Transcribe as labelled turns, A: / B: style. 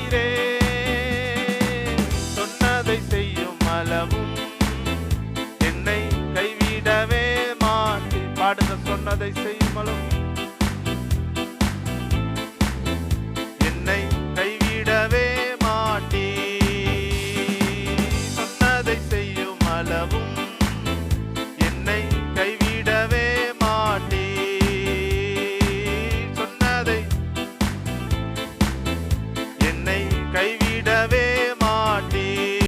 A: நீரே. சொன்னதை செய்யும் அளவும் என்னை கைவிடவே மாட்டீர். பாடுங்க, சொன்னதை செய்யும் அளவும் என்னை கைவிடவே மாட்டீர். சொன்னதை செய்யும் அளவும் என்னை கைவிடவே மாட்டீர். சொன்னதை என்னை கைவிடவே